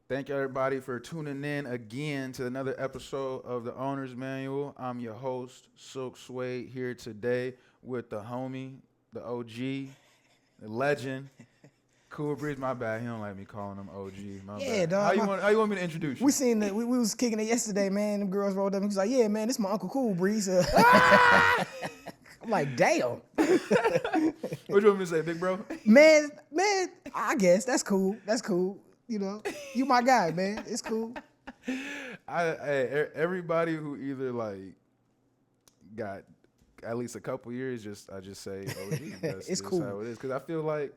Thank everybody for tuning in again to another episode of the Owner's Manual. I'm your host, Silk Suede, here today with the homie, the OG, the legend, Cool Breeze. My bad, he don't like me calling him OG. My Yeah, bad. dog. How you want me to introduce you? We seen that we was kicking it yesterday, man. Them girls rolled up. He was like, "Yeah, man, this my Uncle Cool Breeze." I'm like, "Damn, What you want me to say, big bro? man. I guess that's cool. That's cool. You know, you my guy, man. It's cool." Everybody who either like got at least a couple years, I just say OG. That's It's just cool. how it is. Because I feel like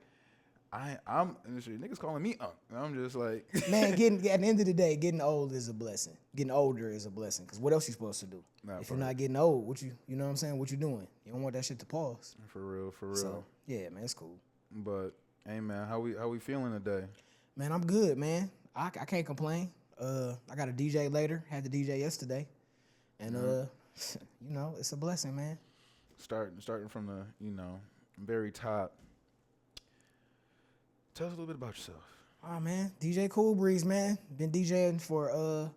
I'm niggas calling me Unc. And I'm just like, Man, at the end of the day, getting old is a blessing. Getting older is a blessing. Cause what else you supposed to do? Nah, If for you're not getting old, you know what I'm saying? What you doing? You don't want that shit to pause. for real. So yeah, man, it's cool. But hey, man, how we feeling today? Man, I'm good, man. I can't complain. I got a DJ later. Had the DJ yesterday, and you know, it's a blessing, man. Starting from the very top. Tell us a little bit about yourself. Oh man, DJ Cool Breeze, man. Been DJing for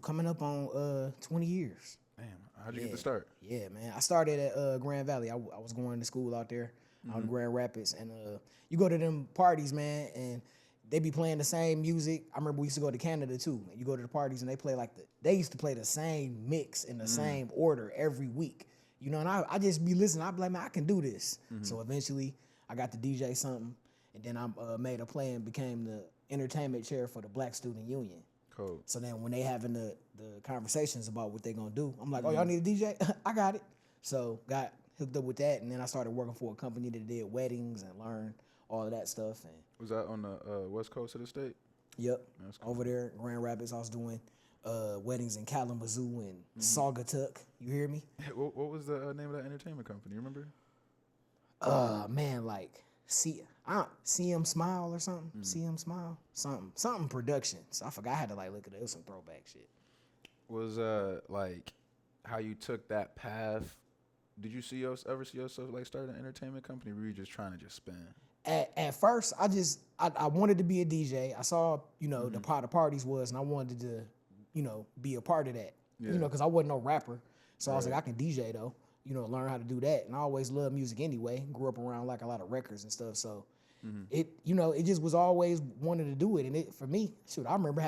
coming up on 20 years. Damn, how'd you get the start? Yeah, man. I started at Grand Valley. I was going to school out there out in Grand Rapids, and you go to them parties, man, and they be playing the same music. I remember we used to go to Canada too. And you go to the parties and they play they used to play the same mix in the same order every week. You know, and I just be listening. I'd be like, man, I can do this. So eventually I got to DJ something, and then I made a play and became the entertainment chair for the Black Student Union. Cool. So then when they having the conversations about what they gonna do, I'm like, oh, y'all need a DJ? I got it. So got hooked up with that, and then I started working for a company that did weddings and learned all of that stuff. And Was that on the west coast of the state? yep, That's cool. over there in Grand Rapids, I was doing weddings in Kalamazoo and Saugatuck. You hear me? What was the name of that entertainment company? You remember? Man, like CM Smile or something. CM Smile, something Productions. I forgot. I had to like look at it. It was some throwback shit. Was like how you took that path? Did you ever see yourself like starting an entertainment company? Or were you just trying to just spin? At first, I wanted to be a DJ. I saw, the part of parties was, and I wanted to, be a part of that. Yeah. Because I wasn't no rapper. So I was like, I can DJ though, learn how to do that. And I always loved music anyway. Grew up around like a lot of records and stuff. So it just was always wanted to do it. And for me, I remember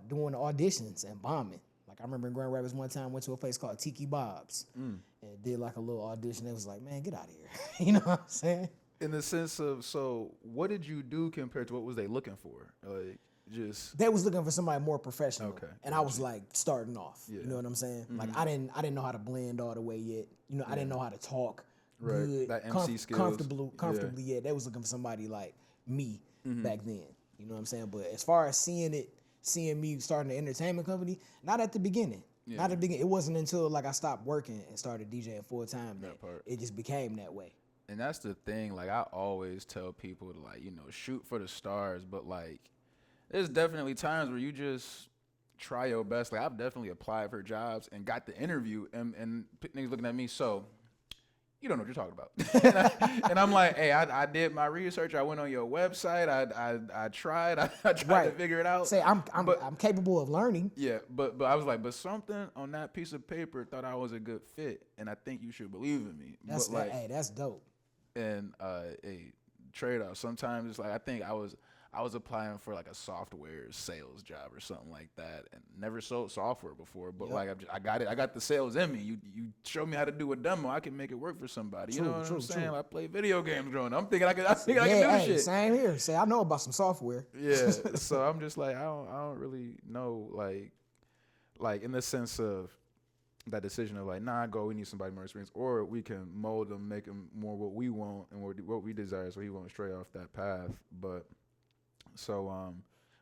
doing the auditions and bombing. Like I remember in Grand Rapids one time, went to a place called Tiki Bob's and did like a little audition. It was like, man, get out of here. You know what I'm saying? In the sense of, so what did you do compared to what was they looking for? Like just They was looking for somebody more professional. Okay, And I was like starting off. Yeah. You know what I'm saying? Like I didn't know how to blend all the way yet. I didn't know how to talk Right. good, That MC skills. comfortably yet. They was looking for somebody like me back then. You know what I'm saying? But as far as seeing me starting an entertainment company, not at the beginning. Yeah. Not at the beginning. It wasn't until like I stopped working and started DJing full time that part. it just became that way. And that's the thing, like I always tell people to like, shoot for the stars, but like there's definitely times where you just try your best. Like I've definitely applied for jobs and got the interview and niggas looking at me, so you don't know what you're talking about. and I'm like, hey, I did my research. I went on your website. I tried. I tried to figure it out. Say I'm capable of learning. Yeah, but I was like, but something on that piece of paper thought I was a good fit, and I think you should believe in me. That's but like, hey, that's dope. and a trade-off. Sometimes it's like I think I was applying for like a software sales job or something like that, and never sold software before. But like I got it. I got the sales in me. You show me how to do a demo, I can make it work for somebody. You know what I'm saying? I play video games growing up. I'm thinking I can do this shit. Same here. Say I know about some software. Yeah. So I'm just like I don't really know like in the sense of that decision of like, nah, we need somebody more experienced, or we can mold them, make them more what we want and what we desire, so he won't stray off that path. But so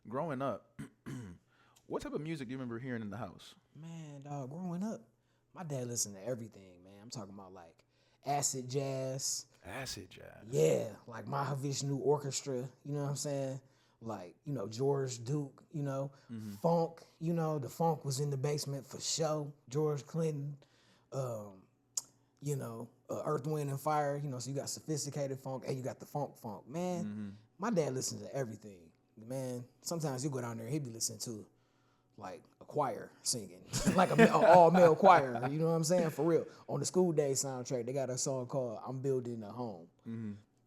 growing up, what type of music do you remember hearing in the house? Man, dog, growing up, my dad listened to everything, man. I'm talking about like acid jazz. Acid jazz. Yeah, like Mahavishnu Orchestra, you know what I'm saying? Like, George Duke, funk, the funk was in the basement for show. George Clinton, Earth, Wind, and Fire, so you got sophisticated funk and you got the funk, man. My dad listened to everything, man, sometimes you go down there, he be listening to like a choir singing, like an all-male choir. You know what I'm saying? For real. On the School Day soundtrack, they got a song called "I'm Building a Home."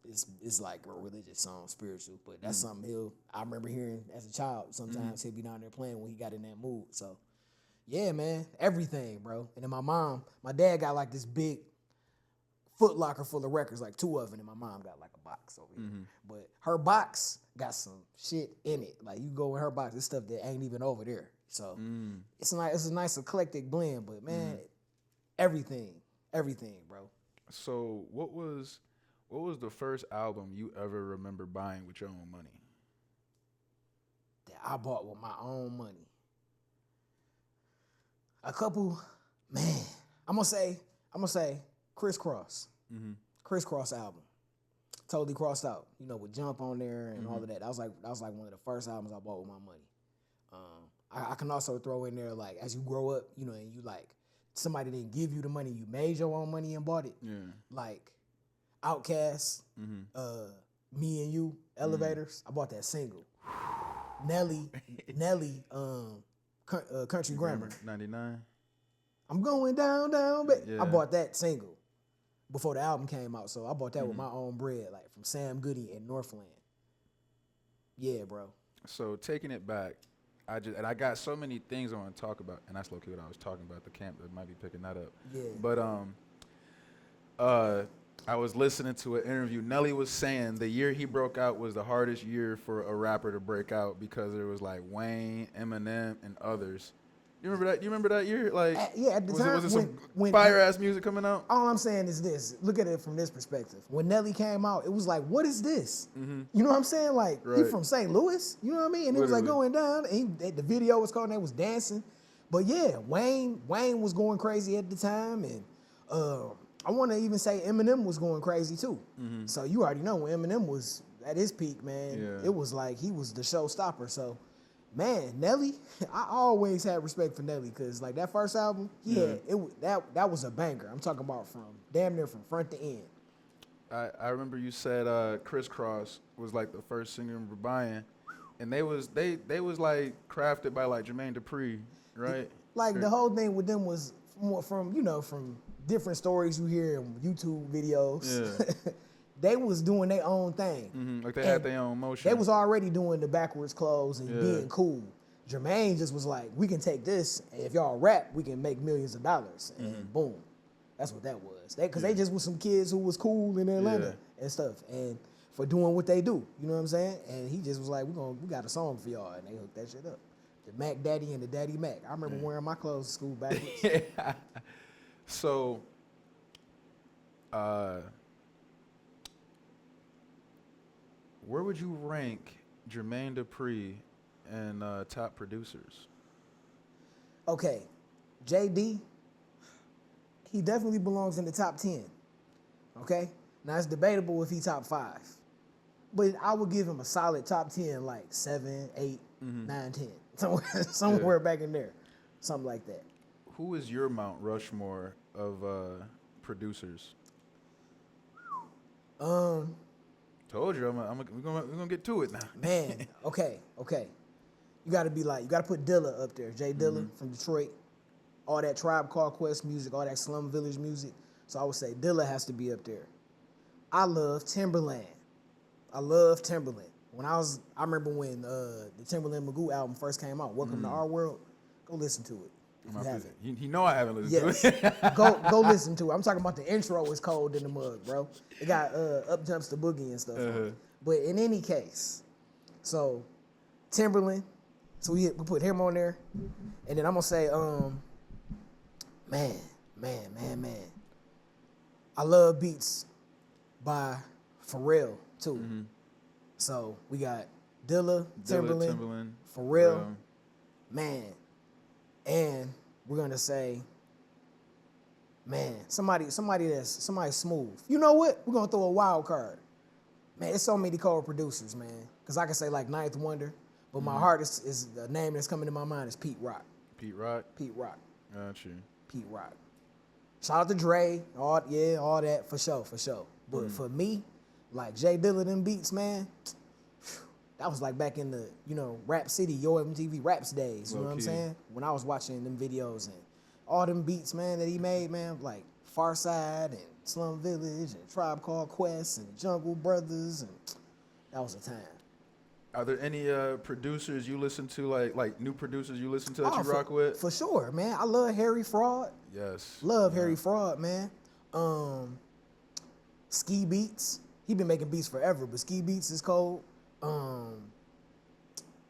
It's like a religious song, spiritual, but that's something I remember hearing as a child. Sometimes he'd be down there playing when he got in that mood. So, yeah, man, everything, bro. And then my dad got like this big Foot Locker full of records, like 2 of them, and my mom got like a box over here. But her box got some shit in it. Like you go in her box, it's stuff that ain't even over there. So it's a nice eclectic blend. But man, everything, bro. So what was the first album you ever remember buying with your own money? That I bought with my own money. A couple, man. I'm gonna say Crisscross. Crisscross album. Totally Crossed Out. You know, with Jump on there and all of that. That was like one of the first albums I bought with my money. I can also throw in there, like, as you grow up, you know, and you like somebody didn't give you the money, you made your own money and bought it. Yeah. Like Outkast, Me and You, Elevators. I bought that single. Nelly, Country Grammar. 99. I'm going down, baby. Yeah. I bought that single before the album came out, so I bought that with my own bread, like from Sam Goody in Northland. Yeah, bro. So taking it back, I got so many things I want to talk about, and that's low-key what I was talking about. The camp that might be picking that up. Yeah. But I was listening to an interview. Nelly was saying the year he broke out was the hardest year for a rapper to break out because there was like Wayne, Eminem, and others. You remember that? You remember that year? Like, yeah, at the time, was it some fire ass music coming out? All I'm saying is this: look at it from this perspective. When Nelly came out, it was like, what is this? You know what I'm saying? Like, he from St. Louis. You know what I mean? And it was like going down. And the video was called, and they was dancing. But yeah, Wayne was going crazy at the time, and I want to even say Eminem was going crazy too. So you already know when Eminem was at his peak, man. It was like he was the showstopper. So. Man, Nelly, I always had respect for Nelly because like that first album, that was a banger. I'm talking about from damn near from front to end. I remember you said Crisscross was like the first singer you remember buying, and they was like crafted by like Jermaine Dupri, right? Like the whole thing with them was more from different stories you hear in YouTube videos. Yeah. They was doing their own thing. Like they had their own motion. They was already doing the backwards clothes and being cool. Jermaine just was like, we can take this, and if y'all rap, we can make millions of dollars. And boom. That's what that was. Because they just was some kids who was cool in Atlanta and stuff. And for doing what they do, you know what I'm saying? And he just was like, we got a song for y'all. And they hooked that shit up. The Mac Daddy and the Daddy Mac. I remember wearing my clothes to school backwards. So, where would you rank Jermaine Dupri and top producers? Okay, JD, he definitely belongs in the top 10. Okay? Now, it's debatable if he top 5. But I would give him a solid top 10, like 7, 8, 9, 10. Somewhere back in there. Something like that. Who is your Mount Rushmore of producers? Told you, we're gonna get to it now. Man, okay. You gotta put Dilla up there. Jay Dilla from Detroit. All that Tribe Called Quest music, all that Slum Village music. So I would say Dilla has to be up there. I love Timberland. I remember when the Timberland Magoo album first came out, Welcome to Our World. Go listen to it. If you haven't. You know I haven't listened to it. Go listen to it. I'm talking about the intro is cold in the mug, bro. It got Up Jumps the Boogie and stuff. But in any case, so Timberland, so we put him on there. And then I'm gonna say, man. I love beats by Pharrell too. So we got Dilla, Timberland, Pharrell, man. And we're gonna say, man, somebody smooth. You know what? We're gonna throw a wild card. Man, there's so many co-producers, man. Cause I can say like Ninth Wonder, but my heart is the name that's coming to my mind is Pete Rock. Pete Rock. Got you. Pete Rock. Shout out to Dre, all that for sure. But for me, like Jay Dilla, them beats, man, that was like back in the, Rap City, Yo MTV Raps days. You know what I'm Low-key. saying? When I was watching them videos and all them beats, man, that he made, man, like Farside and Slum Village and Tribe Called Quest and Jungle Brothers, and that was a time. Are there any producers you listen to, like new producers you listen to that Oh, you rock with? For sure, man. I love Harry Fraud. Yes. Love Harry Fraud, man. Ski Beats. He been making beats forever, but Ski Beats is cold.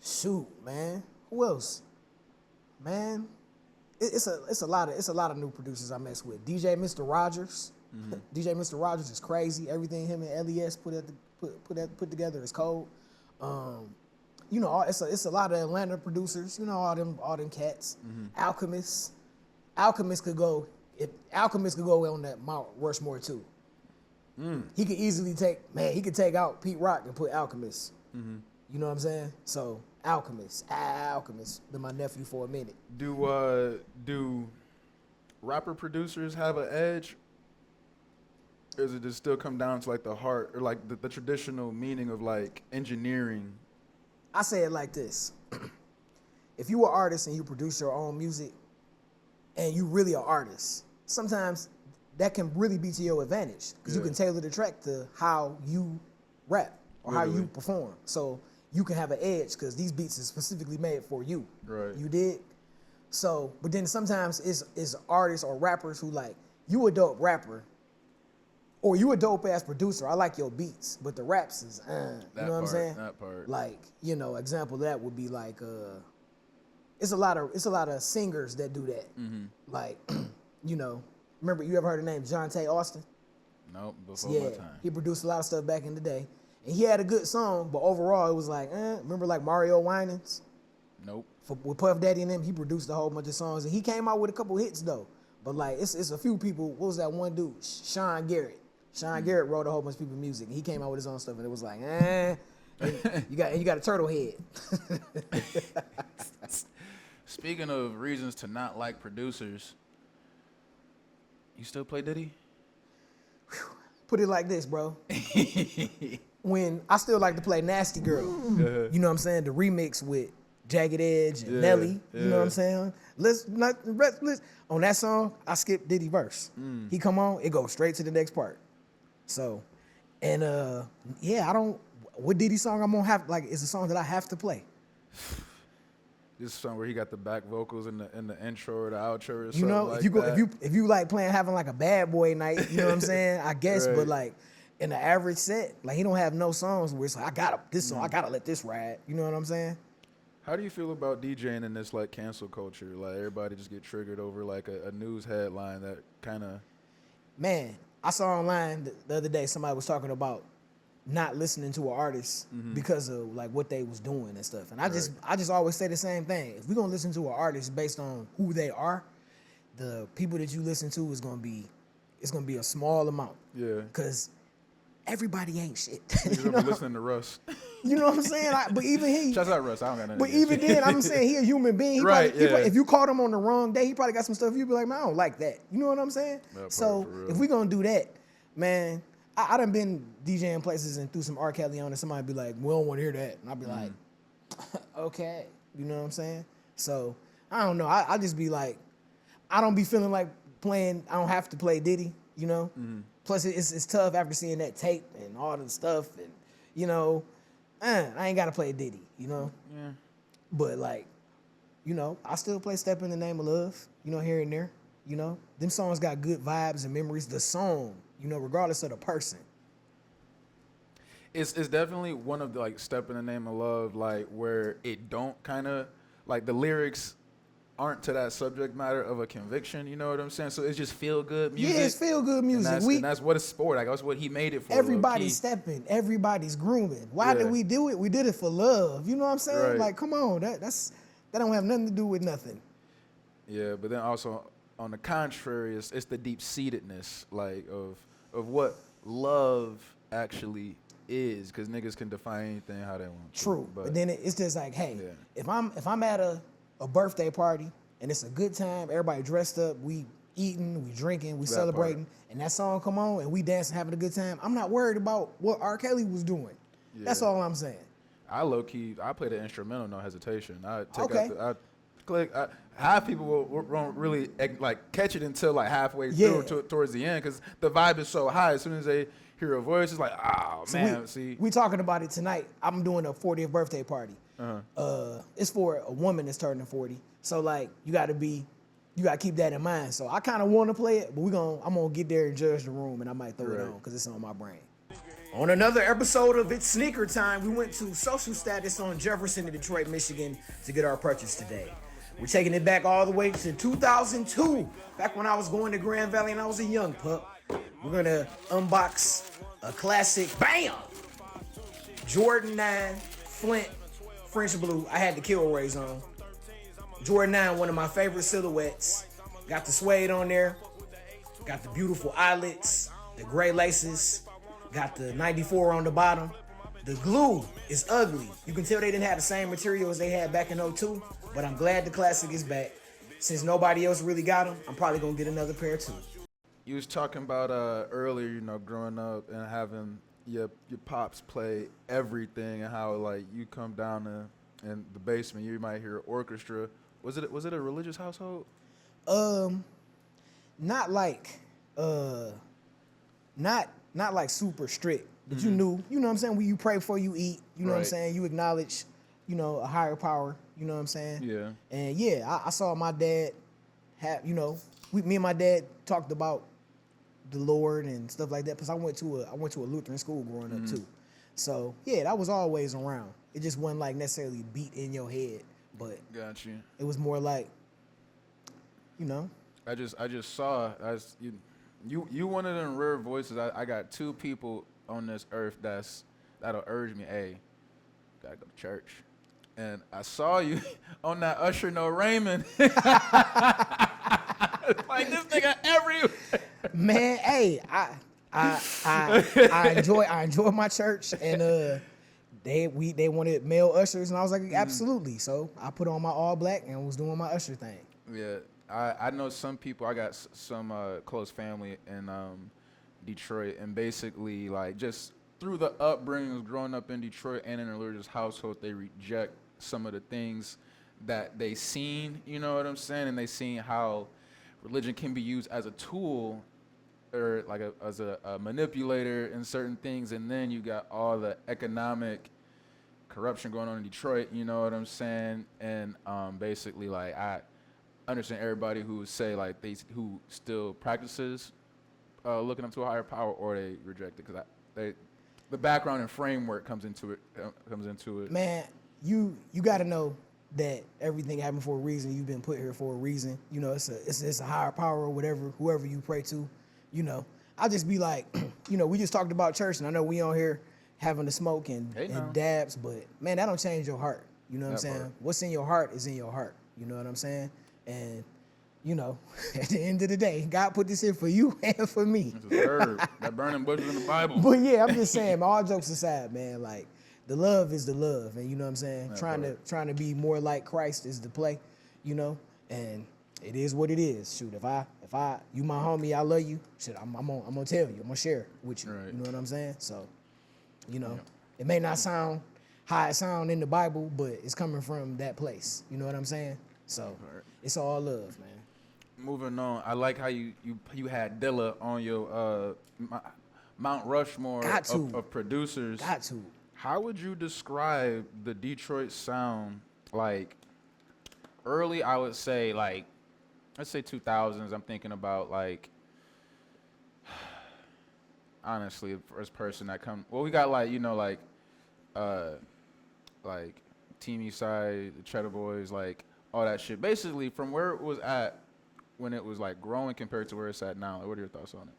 Shoot, man. Who else? Man, it's a lot of new producers I mess with. DJ Mr. Rogers. DJ Mr. Rogers is crazy. Everything him and LES put together is cold. It's a lot of Atlanta producers. All them cats. Alchemist. Alchemist could go on that Mount Rushmore too. He could easily take out Pete Rock and put Alchemist. You know what I'm saying? So Alchemist, been my nephew for a minute. Do rapper producers have an edge? Or does it just still come down to like the heart or like the traditional meaning of like engineering? I say it like this. If you are an artist and you produce your own music and you really an artist, sometimes that can really be to your advantage because you can tailor the track to how you rap or how you perform. So you can have an edge because these beats is specifically made for you. Right. You dig? So, but then sometimes it's artists or rappers who like, you a dope rapper or you a dope ass producer. I like your beats, but the raps is, you know what I'm saying? That part. Like, example of that would be like, it's a lot of singers that do that. Like, remember you ever heard the name Jonte Austin? Nope, before my time. He produced a lot of stuff back in the day. And he had a good song, but overall it was like, remember like Mario Winans? Nope. With Puff Daddy and them, he produced a whole bunch of songs. And he came out with a couple hits though. But like, it's a few people. What was that one dude? Sean Garrett. Sean Garrett wrote a whole bunch of people's music. And he came out with his own stuff and it was like, you got a turtle head. Speaking of reasons to not like producers, you still play Diddy? Put it like this, bro. When I still like to play Nasty Girl, you know what I'm saying? The remix with Jagged Edge and Nelly, you know what I'm saying? Let's on that song, I skip Diddy verse. He come on, it goes straight to the next part. So, and what Diddy song I'm gonna have, like, it's a song that I have to play. This song where he got the back vocals in the intro or the outro or something. You know, like if you like having like a bad boy night, you know what I'm saying? I guess, but like in the average set, like he don't have no songs where it's like I gotta let this ride. You know what I'm saying? How do you feel about DJing in this like cancel culture? Like everybody just get triggered over like a news headline that kind of. Man, I saw online the other day somebody was talking about not listening to an artist because of like what they was doing and stuff. And I just always say the same thing. If we're gonna listen to an artist based on who they are, the people that you listen to is gonna be a small amount. Yeah. Cause everybody ain't shit. You're gonna be listening to Russ. You know what I'm saying? But even he. Shouts out Russ. I don't got nothing. But even then, I'm saying he a human being. If you caught him on the wrong day, he probably got some stuff you'd be like, man, I don't like that. You know what I'm saying? So if we gonna do that, man, I done been DJing places and threw some R. Kelly on and somebody be like, we don't want to hear that. And I'll be like, okay. You know what I'm saying? So I don't know. I just be like, I don't be feeling like playing, I don't have to play Diddy, you know? Plus it's tough after seeing that tape and all the stuff and, you know, I ain't got to play Diddy, you know? Yeah. But like, you know, I still play Step in the Name of Love, you know, here and there, you know? Them songs got good vibes and memories. The song, you know, regardless of the person. It's definitely one of the like Step in the Name of Love, like where it don't kind of like the lyrics aren't to that subject matter of a conviction, you know what I'm saying? So it's just feel good music. Yeah, it's feel good music. And that's what it's sport. Like that's what he made it for. Everybody's stepping, everybody's grooming. Why did we do it? We did it for love. You know what I'm saying? Right. Like, come on, that don't have nothing to do with nothing. Yeah, but then also on the contrary, it's the deep-seatedness like of what love actually is, because niggas can define anything how they want to. True, but then it's just like, hey, if I'm at a birthday party and it's a good time, everybody dressed up, we eating, we drinking, we celebrating, and that song come on and we dancing, having a good time, I'm not worried about what R. Kelly was doing. That's all I'm saying. I low key, I play the instrumental, no hesitation. I take Okay. out I click. Half people won't really like catch it until like halfway Yeah. through towards the end because the vibe is so high. As soon as they hear a voice, it's like, oh So man, see. we talking about it tonight. I'm doing a 40th birthday party. Uh-huh. It's for a woman that's turning 40. So like you gotta keep that in mind. So I kind of want to play it, but I'm gonna get there and judge the room, and I might throw it Right. on because it's on my brain. On another episode of It's Sneaker Time, we went to Social Status on Jefferson in Detroit, Michigan to get our purchase today. We're taking it back all the way to 2002, back when I was going to Grand Valley and I was a young pup. We're gonna unbox a classic, bam! Jordan 9 Flint French Blue. I had the Kilroys on. Jordan 9, one of my favorite silhouettes. Got the suede on there. Got the beautiful eyelets, the gray laces. Got the 94 on the bottom. The glue is ugly. You can tell they didn't have the same material as they had back in 02, but I'm glad the classic is back. Since nobody else really got them, I'm probably gonna get another pair too. You was talking about earlier, you know, growing up and having your pops play everything, and how like you come down to in the basement, you might hear orchestra. Was it a religious household? Not like not like super strict, but you know what I'm saying? When you pray before you eat, you know what I'm Right. saying? You acknowledge, a higher power, you know what I'm saying? Yeah. And yeah, I saw my dad have, me and my dad talked about the Lord and stuff like that because I went to a Lutheran school growing up too. So yeah, that was always around. It just wasn't like necessarily beat in your head, but Got you. it was more like, I just saw you one of them rare voices. I got two people on this earth that'll urge me, hey, gotta go to church. And I saw you on that Usher No Raymond. Like this nigga every man, hey, I enjoy my church, and they wanted male ushers, and I was like, absolutely. So I put on my all black and was doing my usher thing. Yeah, I know some people. I got some close family in Detroit, and basically, like, just through the upbringing of growing up in Detroit and in a religious household, they reject some of the things that they seen. You know what I'm saying? And they seen how religion can be used as a tool, or like as a manipulator in certain things. And then you got all the economic corruption going on in Detroit. You know what I'm saying? And basically, like, I understand everybody who would say like who still practices looking up to a higher power, or they reject it because the background and framework comes into it. Man, you got to know that everything happened for a reason. You've been put here for a reason. It's a higher power or whatever, whoever you pray to. I'll just be like, we just talked about church, and I know we on here having the smoke and dabs, but man, that don't change your heart. You know what I'm saying? Part. What's in your heart is in your heart. You know what I'm saying? And at the end of the day, God put this here for you and for me. It's a herb. That burning bush is in the Bible. But yeah, I'm just saying, all jokes aside, man, like the love is the love, and you know what I'm saying? Trying to be more like Christ is the play, and it is what it is. Shoot, if you my homie, I love you. Shit, I'm gonna tell you, I'm gonna share it with you. Right. You know what I'm saying? So, it may not sound how it sound in the Bible, but it's coming from that place. You know what I'm saying? So it's all love, man. Moving on, I like how you had Dilla on your Mount Rushmore of producers. Got to. How would you describe the Detroit sound? Like early, I would say like, let's say 2000s. I'm thinking about like, honestly, the first person that come. Well, we got like like Team Eastside, the Cheddar Boys, like all that shit. Basically, from where it was at when it was like growing compared to where it's at now. Like, what are your thoughts on it?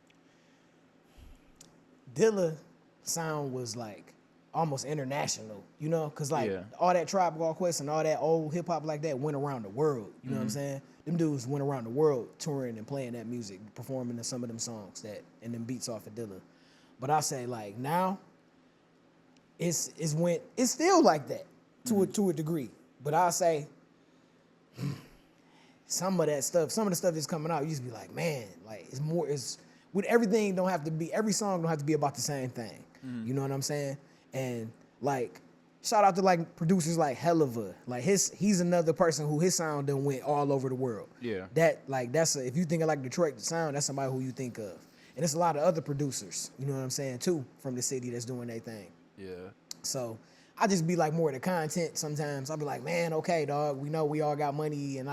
Dilla sound was like almost international, because like all that Tribe Called Quest and all that old hip hop like that went around the world. You know what I'm saying? Them dudes went around the world touring and playing that music, performing some of them songs and them beats off of Dilla. But I say like now, it's still like that to a degree. But I say some of the stuff that's coming out, you just be like, man, like it's with everything every song don't have to be about the same thing. You know what I'm saying? And like shout out to like producers like Helluva. Like he's another person who his sound done went all over the world. Yeah. If you think of like Detroit sound, that's somebody who you think of. And there's a lot of other producers, you know what I'm saying, too, from the city that's doing their thing. Yeah. So I just be like more the content sometimes. I'll be like, man, okay, dog, we know we all got money and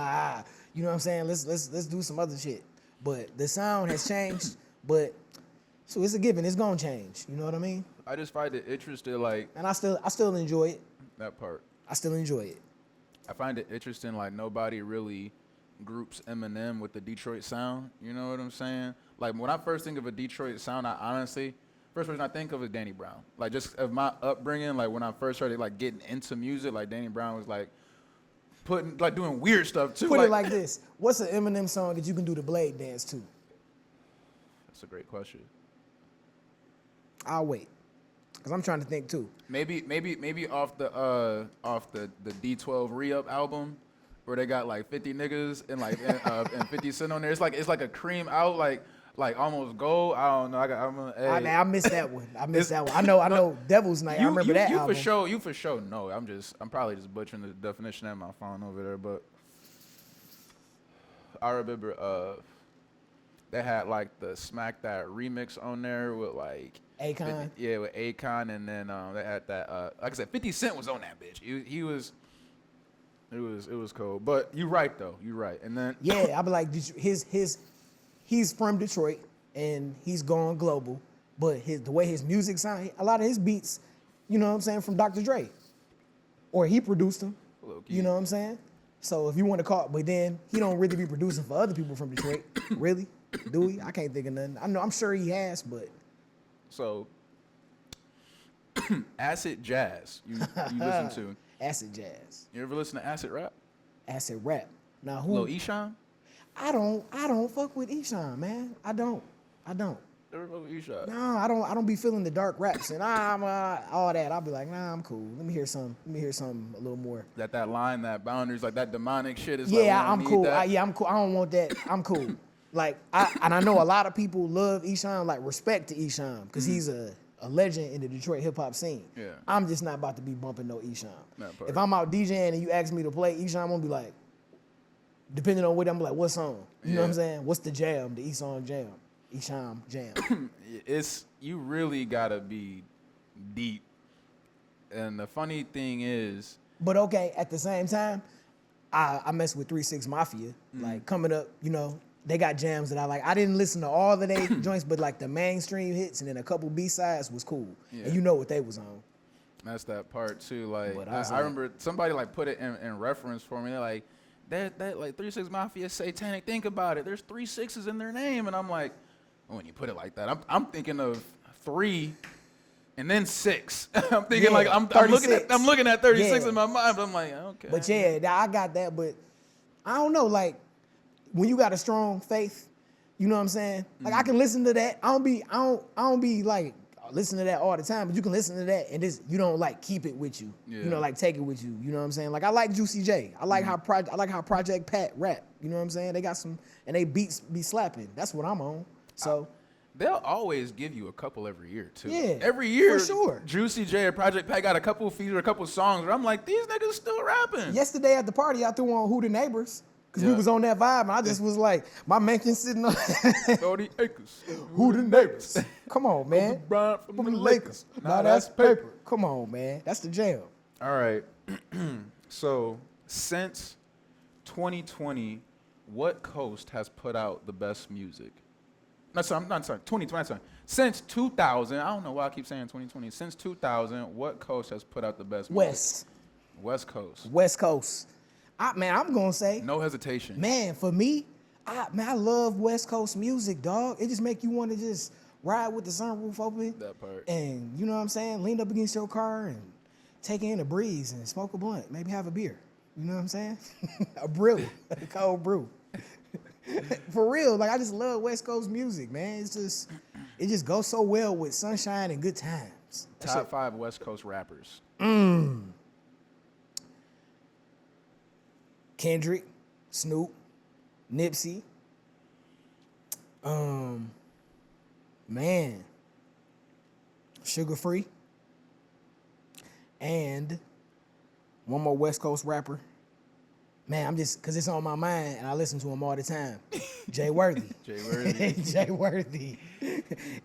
you know what I'm saying? Let's do some other shit. But the sound has changed, but so it's a given, it's gonna change. You know what I mean? I just find it interesting, like And I still enjoy it. that part. I still enjoy it. I find it interesting, like nobody really groups Eminem with the Detroit sound. You know what I'm saying? Like when I first think of a Detroit sound, I honestly, first person I think of is Danny Brown. Like just of my upbringing, like when I first started like getting into music, like Danny Brown was like doing weird stuff too. Put it like this: what's an Eminem song that you can do the Blade dance to? That's a great question. I'll wait, cause I'm trying to think too. Maybe off the D12 Re-Up album, where they got like 50 niggas and like and 50 Cent on there. It's like a cream out like almost gold. I don't know. I missed that one. I know Devil's Night. I remember that album. You for sure know. I'm probably just butchering the definition of my phone over there, but I remember they had like the Smack That remix on there with like Akon. Yeah, with Akon, and then they had that like I said, 50 Cent was on that bitch. He was. It was cool. But you're right though. You're right. And then yeah, I be like he's from Detroit and he's gone global, but the way his music sound, a lot of his beats, you know what I'm saying, from Dr. Dre. Or he produced them. You know what I'm saying? So if you want to call, but then he don't really be producing for other people from Detroit. Really? Do he? I can't think of nothing. I'm sure he has, but so acid jazz you listen to. Acid jazz. You ever listen to acid rap? Acid rap. Now who? Lil Eshawn? I don't fuck with Eshawn, man. I don't. Never fuck with Eshawn. No, I don't be feeling the dark raps and all that. I'll be like, nah, I'm cool. Let me hear something a little more. That line, that boundaries, like that demonic shit is yeah, like, I'm cool. I'm cool. I don't want that. I'm cool. Like I know a lot of people love Eshawn, like respect to Eshawn, because he's a legend in the Detroit hip hop scene. Yeah. I'm just not about to be bumping no Eshawn. That part. If I'm out DJing and you ask me to play Eshawn, I'm gonna be like, depending on what I'm like, what song? You know what I'm saying? What's the jam? The Eshawn jam. Eshawn jam. You really gotta be deep. And the funny thing is, but okay, at the same time, I mess with 3 6 Mafia. Like coming up, you know, they got jams that I like. I didn't listen to all of their joints, but like the mainstream hits and then a couple B-sides was cool. Yeah. And you know what they was on. that's that part too. Like But I remember somebody like put it in reference for me. They're like, that like 3 6 Mafia satanic. Think about it. There's 3 6s in their name, and I'm like, when you put it like that, I'm thinking of 3 and then 6. I'm thinking like I'm looking at 36 in my mind, but I'm like, okay. But yeah, I got that. But I don't know, like when you got a strong faith, you know what I'm saying? Like I can listen to that. I don't be like listen to that all the time, but you can listen to that and you don't like keep it with you. Yeah. You know, like take it with you. You know what I'm saying? Like I like Juicy J. I like how Project Pat rap. You know what I'm saying? They got some and they beats be slapping. That's what I'm on. So they'll always give you a couple every year too. Yeah, every year for sure. Juicy J or Project Pat got a couple features, a couple songs where I'm like, these niggas still rapping. Yesterday at the party, I threw on Who the Neighbors. Because we was on that vibe, and I just was like, my mansion sitting on 30 acres. Who the Neighbors? Come on, man. Brian From the Lakers. Now that's paper. Come on, man. That's the jam. All right. So since 2020, what coast has put out the best music? I'm sorry. 2020. Sorry. Since 2000, I don't know why I keep saying 2020. Since 2000, what coast has put out the best music? West Coast. West Coast. I'm going to say. No hesitation. Man, for me, I love West Coast music, dog. It just make you want to just ride with the sunroof open. That part. And, you know what I'm saying, lean up against your car and take in a breeze and smoke a blunt. Maybe have a beer. You know what I'm saying? A brew. A cold brew. For real, like I just love West Coast music, man. It just goes so well with sunshine and good times. Top 5 West Coast rappers. Kendrick, Snoop, Nipsey. Man, Sugar Free. And one more West Coast rapper. Man, I'm just, because it's on my mind and I listen to him all the time. Jay Worthy. Jay Worthy. Jay Worthy.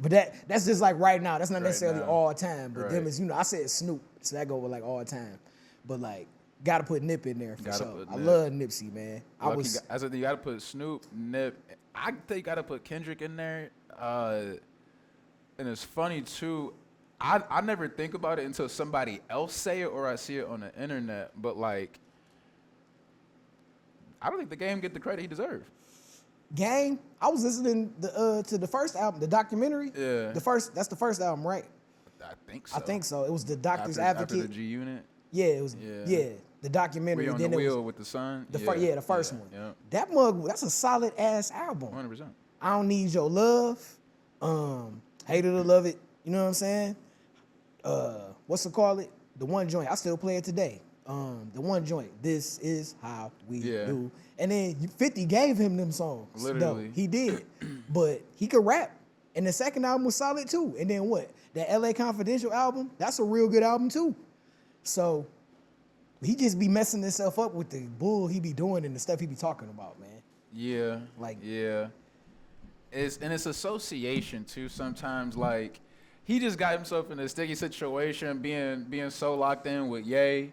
But that's just like right now. That's not necessarily now. all time. But them Right. is, I said Snoop, so that go with like all time. But like, gotta put Nip in there for Gotta sure. put I Nip. love Nipsey, man. I said you got to put Snoop, Nip. I think you got to put Kendrick in there. And it's funny too. I never think about it until somebody else say it or I see it on the internet. But like, I don't think the game get the credit he deserves. Game. I was listening to the first album, the documentary. Yeah. That's the first album, right? I think so. I think so. It was the Doctor's after Advocate. the G Unit. Yeah, it was. Yeah. Yeah, the documentary. We on then the it was wheel with the sun. the the first one. Yeah. That mug. That's a solid ass album. 100%. I Don't Need Your Love. Hate It or Love It. You know what I'm saying? What's it call it? The one joint. I still play it today. The one joint. This is how we do. And then 50 gave him them songs. Literally. No, he did. But he could rap. And the second album was solid too. And then what? That LA Confidential album, that's a real good album too. So he just be messing himself up with the bull he be doing and the stuff he be talking about, man. Yeah. Like- yeah. It's association too sometimes. Like he just got himself in a sticky situation being so locked in with Ye,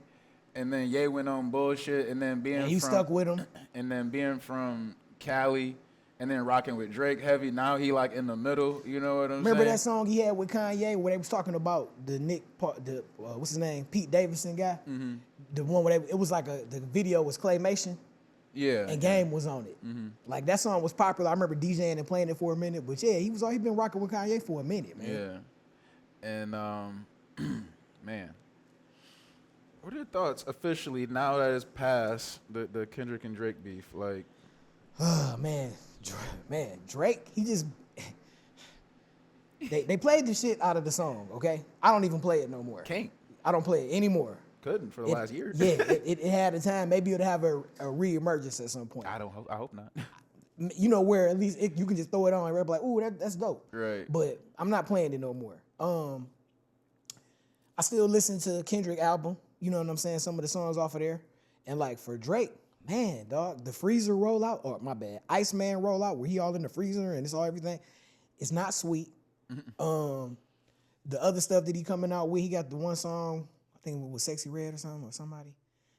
and then Ye went on bullshit, and then And you stuck with him. and then being from Cali, and then rocking with Drake heavy. Now he like in the middle. You know what I'm Remember saying? that song he had with Kanye where they was talking about the what's his name, Pete Davidson guy? Mm-hmm. The one where it was like the video was claymation Yeah. and Game was on it. Mm-hmm. Like that song was popular. I remember DJing and playing it for a minute. But yeah, he been rocking with Kanye for a minute, man. Yeah. And man, what are your thoughts officially now that it's past the Kendrick and Drake beef? Like, Oh man, Drake, he just they played the shit out of the song. Okay, I don't even play it no more. can't I don't play it anymore. couldn't for the last year. Yeah, it had a time. Maybe it'll have a reemergence at some point. I hope not. You know, where at least you can just throw it on and rap like, ooh, that's dope. Right. But I'm not playing it no more. I still listen to Kendrick album. You know what I'm saying? Some of the songs off of there. And like for Drake, man, dog, the freezer rollout, or my bad, Iceman rollout, where he all in the freezer and it's all everything. It's not sweet. The other stuff that he coming out with, he got the one song, I think it was Sexy Red or something, or somebody.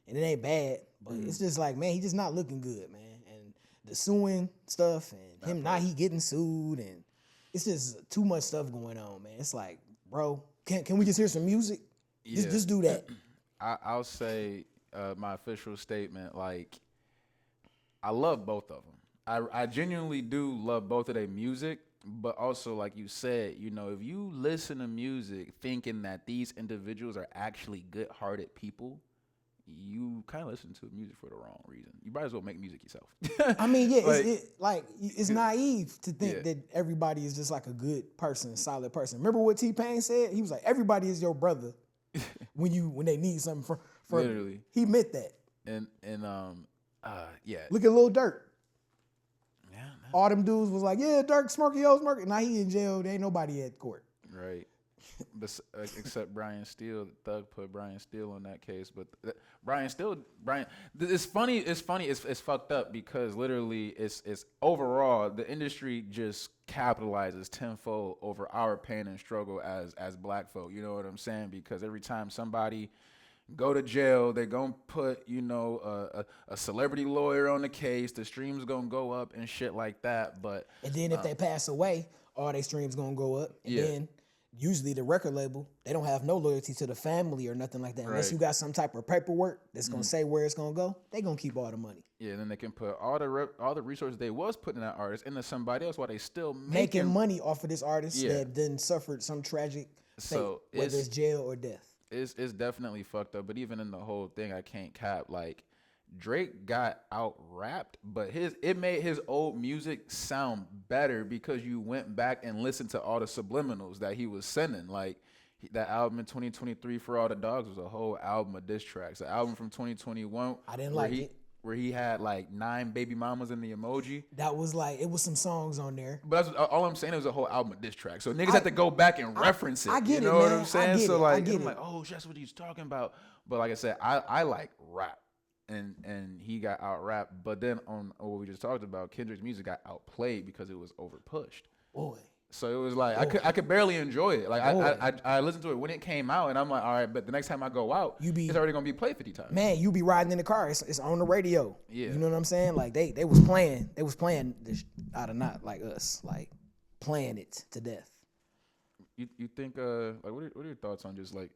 And it ain't bad, but it's just like, man, he just not looking good, man. And the suing stuff and him now he getting sued and it's just too much stuff going on, man. It's like, bro, can we just hear some music? Yeah. Just do that. I'll say my official statement. Like, I love both of them. I genuinely do love both of their music, but also, like you said, you know, if you listen to music thinking that these individuals are actually good-hearted people, you kind of listen to music for the wrong reason. You might as well make music yourself. I mean, yeah, Like- it's naive to think that everybody is just like a good person, solid person. Remember what T-Pain said? He was like, everybody is your brother when they need something from Literally. He meant that. And yeah. Look at Lil Durk. Yeah, All them dudes was like, yeah, Durk, Smurky, yo, Smurky. Now he in jail. There ain't nobody at court. right. Except Brian Steele. Thug put Brian Steele on that case, but Brian. It's funny. It's fucked up because literally, it's overall the industry just capitalizes tenfold over our pain and struggle as black folk. You know what I'm saying? Because every time somebody go to jail, they're gonna put a celebrity lawyer on the case. The streams gonna go up and shit like that. But And then if they pass away, all their streams gonna go up. And then usually the record label, they don't have no loyalty to the family or nothing like that. Unless Right. you got some type of paperwork that's gonna say where it's gonna go, they gonna keep all the money. yeah, then they can put all the resources they was putting in that artist into somebody else while they still Making money off of this artist Yeah. that then suffered some tragic fate, So whether it's jail or death. It's definitely fucked up. But even in the whole thing, I can't cap. Like, Drake got out rapped, but it made his old music sound better because you went back and listened to all the subliminals that he was sending. Like, that album in 2023 For All the Dogs was a whole album of diss tracks. The album from 2021, I didn't like it. where he had like 9 baby mamas in the emoji. That was like, it was some songs on there. But that's, all I'm saying, it was a whole album of diss tracks. So niggas had to go back and reference it. I get you it, know what man. I'm I saying? get So it. like, I get I'm it. like, oh, that's what he's talking about. But like I said, I like rap, and he got out rapped. But then on what we just talked about, Kendrick's music got outplayed because it was over pushed. Boy. So it was like I could barely enjoy it. Like Boy. I listened to it when it came out, and I'm like, all right, but the next time I go out, it's already gonna be played 50 times. Man, you be riding in the car. It's on the radio. Yeah. You know what I'm saying? Like they was playing this out of not like us, like playing it to death. You think like what are your thoughts on just like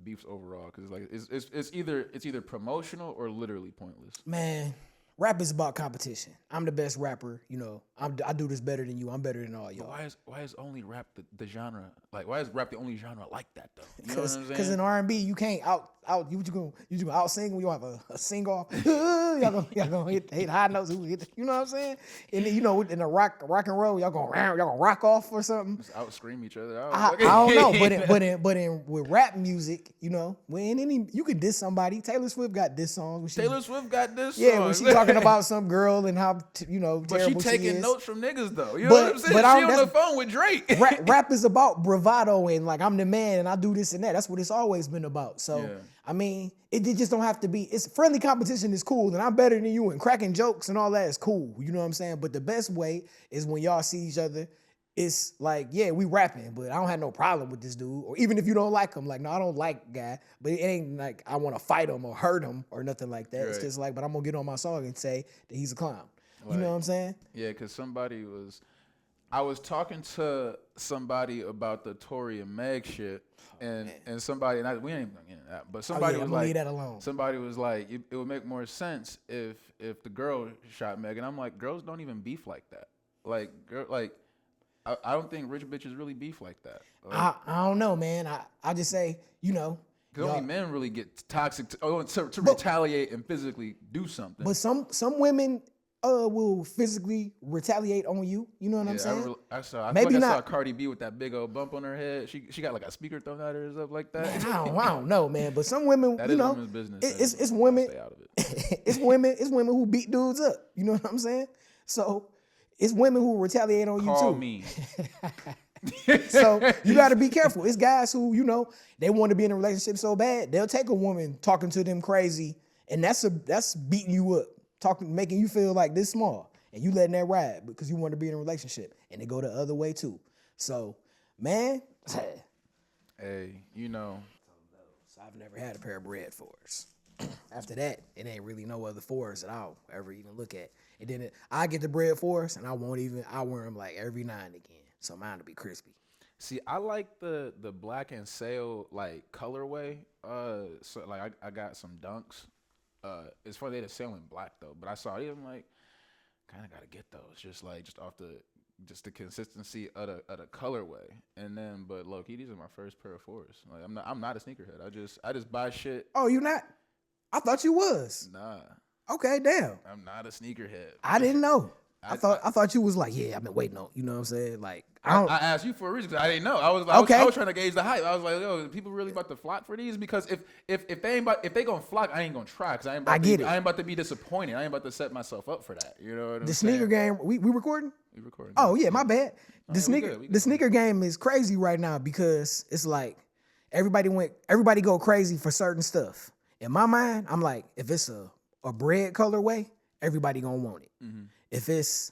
beefs overall? Because like it's either promotional or literally pointless. Man, rap is about competition. I'm the best rapper. You know, I do this better than you. I'm better than all y'all. But why is only rap the genre? Like why is rap the only genre like that though? You know what I'm saying? Because in R&B you can't out you gonna out sing when you have a sing off. y'all gonna hit high notes. You know what I'm saying? And then, you know, in the rock and roll y'all gonna rock off or something. Just out scream each other. I don't know, but in with rap music, you know, when you can diss somebody. Taylor Swift got diss songs. Taylor Swift got this. Yeah, when she talking about some girl and how you know but terrible she taking is. notes from niggas though. You know what I'm saying? She on the phone with Drake. Rap is about bravado and like I'm the man and I do this and that. That's what it's always been about. So Yeah. I mean, it just don't have to be. It's friendly competition is cool, and I'm better than you, and cracking jokes and all that is cool. You know what I'm saying? But the best way is when y'all see each other. It's like, yeah, we rapping, but I don't have no problem with this dude. Or even if you don't like him, like, no, I don't like guy, but it ain't like I want to fight him or hurt him or nothing like that. It's Right. just like, but I'm gonna get on my song and say that he's a clown. You know Like, what I'm saying? Yeah, because I was talking to somebody about the Tory and Meg shit, and somebody, and we ain't gonna get into that, but somebody I'm was gonna like, leave that alone. somebody was like, it would make more sense if the girl shot Meg, and I'm like, girls don't even beef like that. Like, I don't think rich bitches really beef like that. Like, I don't know, man. I just say, you know. because only men really get toxic to retaliate and physically do something. But some women will physically retaliate on you. You know what I'm saying? I saw Cardi B with that big old bump on her head. She got like a speaker thrown at her or stuff like that. Man, I don't know, man. But some women, That you is know, women's business. it's women. Stay out of it. It's women who beat dudes up. You know what I'm saying? So it's women who retaliate on you Call too. me. So you got to be careful. It's guys who, you know, they want to be in a relationship so bad they'll take a woman talking to them crazy, and that's beating you up, making you feel like this small, and you letting that ride because you want to be in a relationship, and they go the other way too. So, man, Hey, you know. so I've never had a pair of bread fours. After that, it ain't really no other fours that I'll ever even look at. And then I get the bread fours, and I wear them like every now and again. So mine will be crispy. See, I like the black and sail like colorway. So like I got some dunks. It's funny they're selling black though, but I saw it. I'm like, kind of gotta get those. Just off the consistency of the colorway. And then, but low key, these are my first pair of fours. Like I'm not a sneakerhead. I just buy shit. Oh, you not? I thought you was. Nah, Okay, damn. I'm not a sneakerhead. I didn't know. I I thought you was like, yeah, I've been waiting on. You know what I'm saying? Like, I asked you for a reason 'cause I didn't know. I was trying to gauge the hype. I was like, yo, people really about to flock for these? Because if they gonna flock, I ain't gonna try because I ain't about to be disappointed. I ain't about to set myself up for that. You know what I'm the saying? sneaker game. We recording? We recording. Oh yeah, my bad. we good. The sneaker game is crazy right now because it's like everybody go crazy for certain stuff. In my mind, I'm like, if it's a bread colorway, everybody gonna want it. Mm-hmm. If it's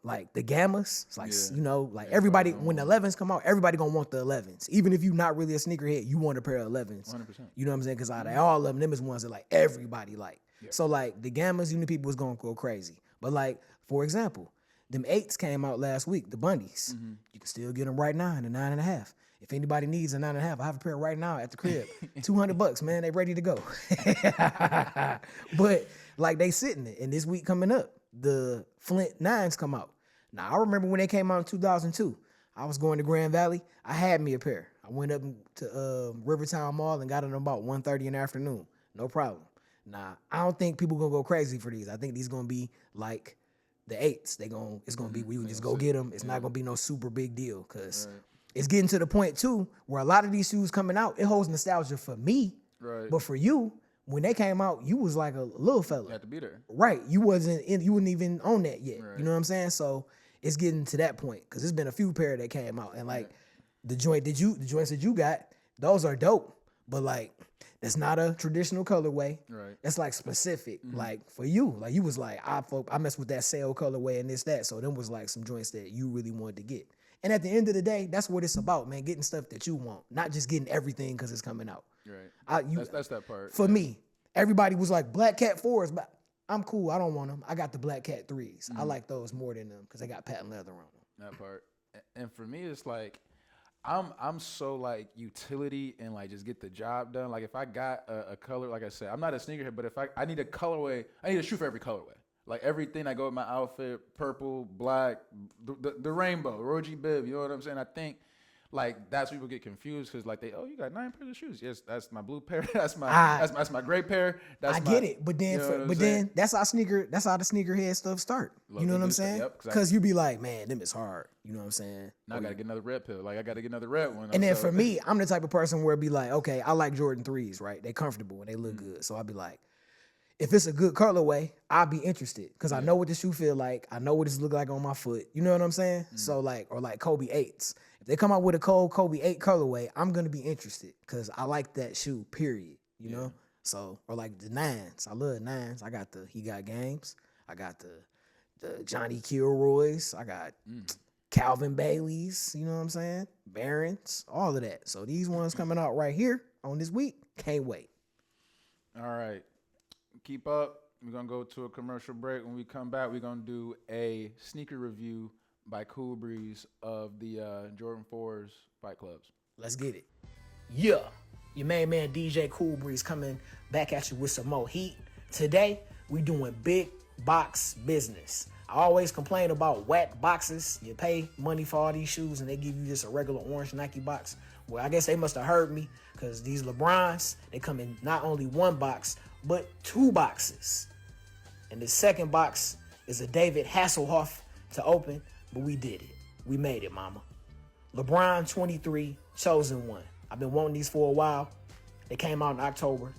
like the gammas, it's like Yeah. you know, like everybody when the 11s come out, everybody gonna want the 11s. Even if you're not really a sneakerhead, you want a pair of 11s. 100%. You know what I'm saying? Because out of all of them is ones that like everybody like. So like the gammas, you know, people was gonna go crazy. But like for example, them 8s came out last week, the bundies. Mm-hmm. You can still get them right now in a 9.5. If anybody needs a 9.5, I have a pair right now at the crib. $200, man. They ready to go. But like they sitting it, and this week coming up, the Flint 9s come out. Now I remember when they came out in 2002. I was going to Grand Valley. I had me a pair. I went up to Rivertown Mall and got them about 1:30 in the afternoon. No problem. Nah, I don't think people gonna go crazy for these. I think these gonna be like the 8s. It's gonna be we can just go get them. It's not gonna be no super big deal because. Right. It's getting to the point too where a lot of these shoes coming out, it holds nostalgia for me, Right. but for you, when they came out, you was like a little You fella. had to be there. Right. You wasn't even on that yet. Right. You know what I'm saying? So it's getting to that point because there's been a few pair that came out and like the joints that you got, those are dope. But like that's not a traditional colorway. Right. That's like specific. Like for you. Like you was like, I mess with that sale colorway and this, that. So them was like some joints that you really wanted to get. And at the end of the day, that's what it's about, man. Getting stuff that you want, not just getting everything because it's coming out. Right. That's that part. For me, everybody was like Black Cat 4s, but I'm cool. I don't want them. I got the Black Cat 3s. I like those more than them because they got patent leather on them. That part. And for me, it's like I'm so like utility and like just get the job done. Like if I got a color, like I said, I'm not a sneakerhead, but if I need a colorway, I need a shoe for every colorway. Like everything I go with my outfit, purple, black, the rainbow, Roji Biv, you know what I'm saying? I think like that's where people get confused because like you got 9 pairs of shoes. Yes, that's my blue pair. That's my gray pair. I get it, but then that's how the sneakerhead stuff start. You know what I'm saying? Because you be like, man, them is hard. You know what I'm saying? Now I gotta get another red pill. Like I gotta get another red one. And then for me, I'm the type of person where it be like, okay, I like Jordan 3s, right? They comfortable and they look good. So I'll be like, if it's a good colorway, I'll be interested because I know what the shoe feel like. I know what this look like on my foot. You know what I'm saying? So like, or like Kobe 8s. If they come out with a cold Kobe 8 colorway, I'm going to be interested because I like that shoe, period. You know? So, or like the 9s. I love 9s. I got He Got Games. I got the Johnny Kilroys. I got Calvin Baileys. You know what I'm saying? Barons. All of that. So these ones coming out right here on this week. Can't wait. All right. Keep up. We're going to go to a commercial break. When we come back, we're going to do a sneaker review by Cool Breeze of the Jordan 4's Fight Clubs. Let's get it. Yeah. Your main man DJ Cool Breeze coming back at you with some more heat. Today, we doing big box business. I always complain about whack boxes. You pay money for all these shoes and they give you just a regular orange Nike box. Well, I guess they must have heard me because these LeBrons, they come in not only one box, but 2 boxes. And the second box is a David Hasselhoff to open, but we did it. We made it, mama. LeBron 23, Chosen 1. I've been wanting these for a while. They came out in October.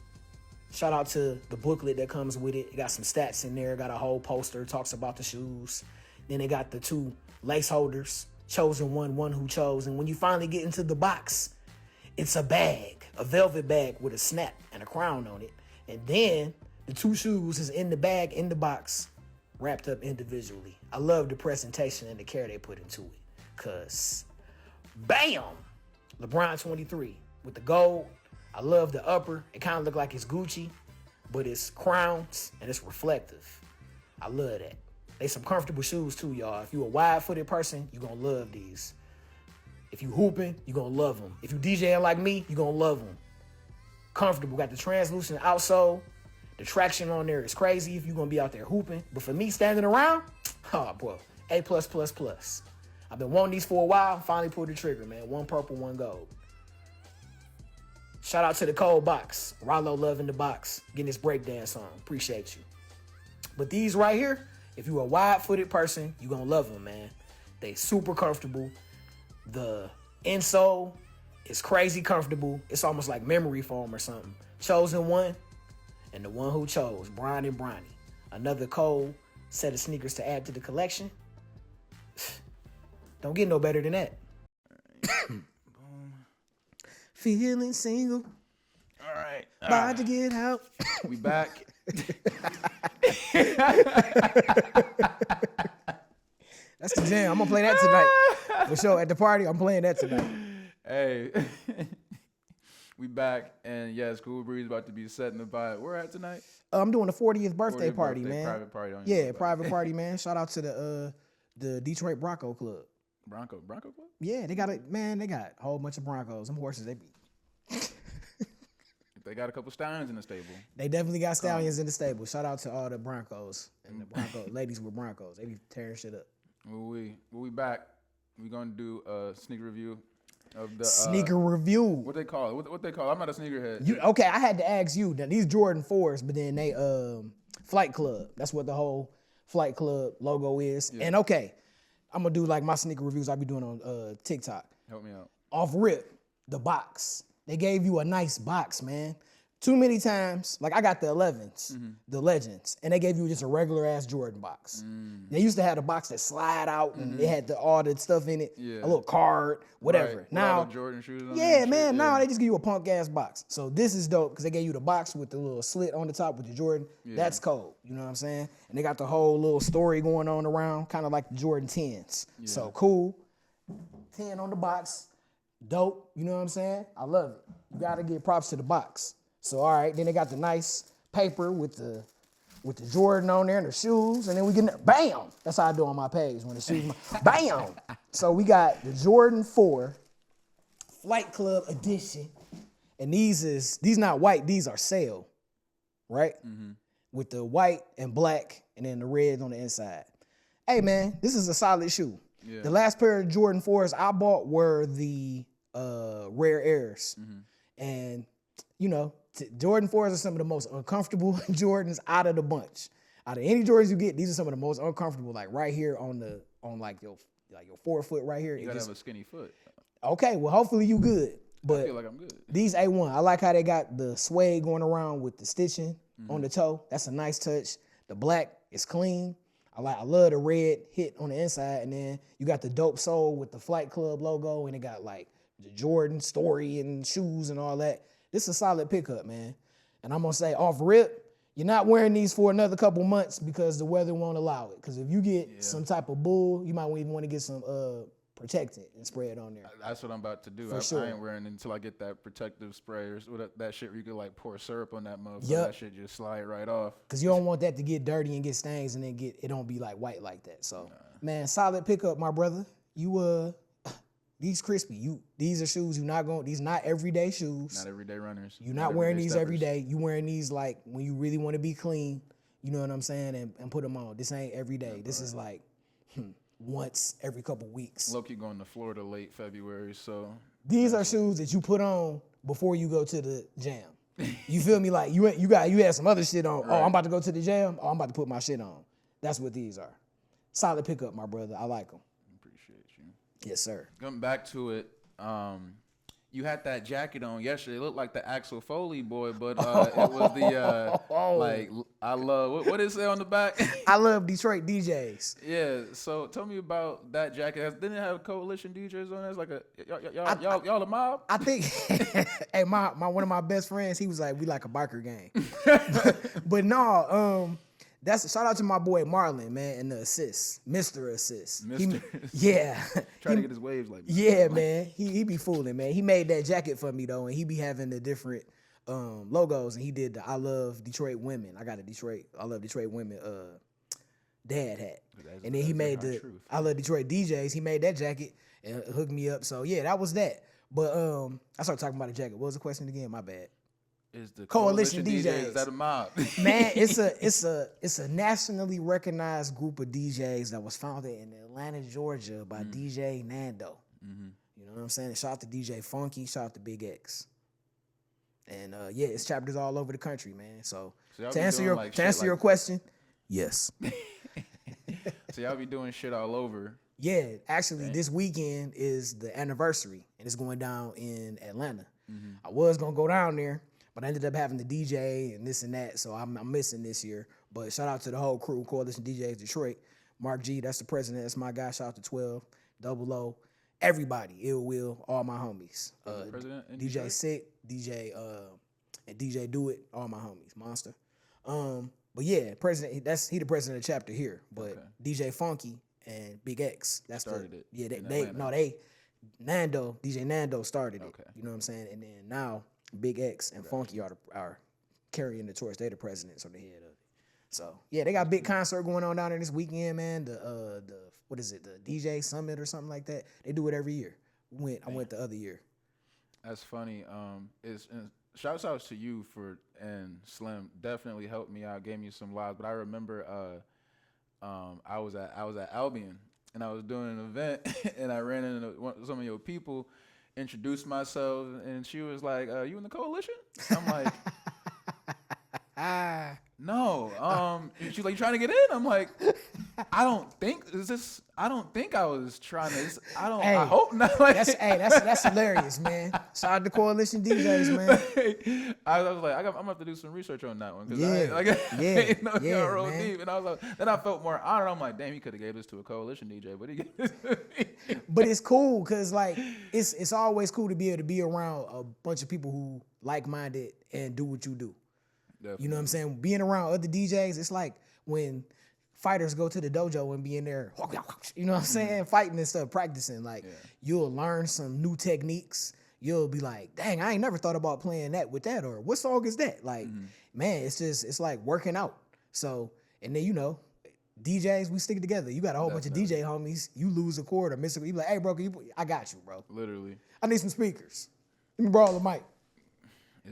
Shout out to the booklet that comes with it. It got some stats in there. Got a whole poster. Talks about the shoes. Then they got the 2 lace holders. Chosen 1, one who chose. And when you finally get into the box, it's a bag. A velvet bag with a snap and a crown on it. And then the 2 shoes is in the bag, in the box, wrapped up individually. I love the presentation and the care they put into it. Cause, bam! LeBron 23 with the gold. I love the upper. It kind of look like it's Gucci, but it's crowns and it's reflective. I love that. They some comfortable shoes too, y'all. If you a wide-footed person, you gonna love these. If you hooping, you gonna love them. If you DJing like me, you gonna love them. Comfortable, got the translucent outsole. The traction on there is crazy if you're gonna be out there hooping. But for me standing around, oh boy, A+++. I've been wanting these for a while. Finally pulled the trigger, man. 1 purple, 1 gold. Shout out to the Cold Box. Rollo loving the box. Getting this breakdance on. Appreciate you. But these right here, if you're a wide-footed person, you're gonna love them, man. They super comfortable. The insole is crazy comfortable. It's almost like memory foam or something. Chosen 1 and the one who chose, Brian and Bronny. Another cold set of sneakers to add to the collection. Don't get no better than that. Boom. Feeling single. All right. About to get out. We back. That's the jam. I'm going to play that tonight. For sure. At the party, I'm playing that tonight. Hey. We back. And yes, Cool Breeze about to be setting the vibe. Where at tonight? I'm doing a 40th birthday party, man. Private party on Yeah, private party, man. Shout out to the Detroit Bronco Club. Bronco Club? Yeah, they got a whole bunch of Broncos. Them horses, they be. They got a couple stallions in the stable. They definitely got stallions in the stable. Shout out to all the Broncos and the Bronco ladies with Broncos. They be tearing shit up. When we back, we gonna do a sneaker review of the sneaker review. What they call it? What they call it? I'm not a sneakerhead. Okay, I had to ask you. Now, these Jordan 4s, but then they Flight Club. That's what the whole Flight Club logo is. Yeah. And okay, I'm gonna do like my sneaker reviews I be doing on TikTok. Help me out. Off rip, the box. They gave you a nice box, man. too many times, like I got the 11s, Mm-hmm. the Legends, and they gave you just a regular ass Jordan box. They used to have the box that slide out and it had all the stuff in it, Yeah. a little card, whatever. Right. With Now, all the Jordan shoes on yeah, and man, shit, now yeah. they just give you a punk ass box. So this is dope because they gave you the box with the little slit on the top with the Jordan. That's cold. You know what I'm saying? And they got the whole little story going on around, kind of like the Jordan 10s. So cool. 10 on the box. Dope. You know what I'm saying? I love it. You gotta give props to the box. So all right, then they got the nice paper with the Jordan on there and the shoes, and then we get bam. That's how I do on my page when the shoes, bam. So we got the Jordan 4 Flight Club edition, and these not white, these are sail, right? With the white and black, and then the red on the inside. Hey man, this is a solid shoe. Yeah. The last pair of Jordan 4s I bought were the Rare Airs, and you know, Jordan 4s are some of the most uncomfortable Jordans out of the bunch. Out of any Jordans you get, these are some of the most uncomfortable. Like right here on your forefoot right here. You gotta have a skinny foot. Okay, well hopefully you good. I But feel like I'm good. these A1, I like how they got the suede going around with the stitching on the toe. That's a nice touch. The black is clean. I love the red hit on the inside, and then you got the dope sole with the Flight Club logo, and it got like the Jordan story and shoes and all that. This is a solid pickup, man. And I'm gonna say off rip, you're not wearing these for another couple months because the weather won't allow it. Because if you get some type of bull, you might even want to get some protectant and spray it on there. That's what I'm about to do. For I sure. ain't wearing it until I get that protective spray or that shit where you could like pour syrup on that motherfucker. Yup. That shit just slide right off. Cause you don't want that to get dirty and get stains and then it don't be like white like that. So man, solid pickup, my brother. You these crispy. These are shoes these not everyday shoes. Not everyday runners. You're not wearing these every day. You wearing these like when you really want to be clean. You know what I'm saying? And put them on. This ain't every day. This is like once every couple weeks. Low-key going to Florida late February, so These are shoes that you put on before you go to the jam. You feel me? Like you had some other shit on. Oh, I'm about to go to the jam. Oh, I'm about to put my shit on. That's what these are. Solid pickup, my brother. I like them. appreciate you. Yes, sir. Coming back to it, you had that jacket on yesterday. It looked like the Axel Foley boy, but it was the like I love what is it on the back? I love Detroit DJs. Yeah. So tell me about that jacket. Didn't it have Coalition DJs on it? It's like y'all a mob? I think, hey, my one of my best friends, he was like, we like a biker gang. but no, that's shout out to my boy Marlon, man, and the assist, Mr. Assist. Yeah. Trying to get his waves like that. Yeah, man. He be fooling, man. He made that jacket for me though, and he be having the different logos, and he did the I Love Detroit Women. I got a I Love Detroit Women dad hat. And then he made the truth. I Love Detroit DJs. He made that jacket and hooked me up. So yeah, that was that. But I started talking about the jacket. What was the question again? My bad. Is the Coalition DJs. Is that a mob? Man, it's a nationally recognized group of DJs that was founded in Atlanta, Georgia by DJ Nando. You know what I'm saying? Shout out to DJ Funky, shout out to Big X. And yeah, it's chapters all over the country, man. So y'all to be answer doing, your like, to shit answer your like- question, yes. So y'all be doing shit all over. Yeah, actually, this weekend is the anniversary, and it's going down in Atlanta. I was gonna go down there, but I ended up having to DJ and this and that, so I'm missing this year. But shout out to the whole crew, Coalition DJs Detroit. Mark G, that's the president, that's my guy. Shout out to 12, Double O, everybody, Ill Will, all my homies. President in DJ Detroit? Sick, DJ and DJ Do It, all my homies, Monster. But yeah, president, he the president of the chapter here. But DJ Funky and Big X, that's Started it Yeah, in Atlanta. DJ Nando started it. Okay. You know what I'm saying? And then now Big X and Funky are carrying the torch. They're the presidents on the head of it. So yeah, they got a big concert going on down there this weekend, man. The what is it? The DJ Summit or something like that. They do it every year. I went the other year. That's funny. Shouts out to you and Slim definitely helped me out, gave me some lives. But I remember I was at Albion and I was doing an event and I ran into some of your people, introduced myself, and she was like, "You in the coalition?" I'm like, "No." She's like, "You trying to get in?" I'm like, I don't think is this. I don't think I was trying to. I don't. Hey, I hope not. Like, that's hilarious, man. Shout out to Coalition DJs, man. I was like, I'm gonna have to do some research on that one because Yeah, I didn't know yeah, y'all roll man. deep, and I was like, then I felt more honored. I'm like, damn, he could have gave this to a Coalition DJ, but he gave this to me. But it's cool because like it's always cool to be able to be around a bunch of people who like-minded and do what you do. Definitely. You know what I'm saying? Being around other DJs, it's like when fighters go to the dojo and be in there, you know what I'm saying, fighting and stuff, practicing. Like you'll learn some new techniques. You'll be like, dang, I ain't never thought about playing that with that, or what song is that? Like, man, it's like working out. So, and then DJs, we stick together. You got a whole bunch of DJ homies. You lose a chord or miss a, you be like, hey, bro, I got you, bro. Literally. I need some speakers. Let me borrow the mic.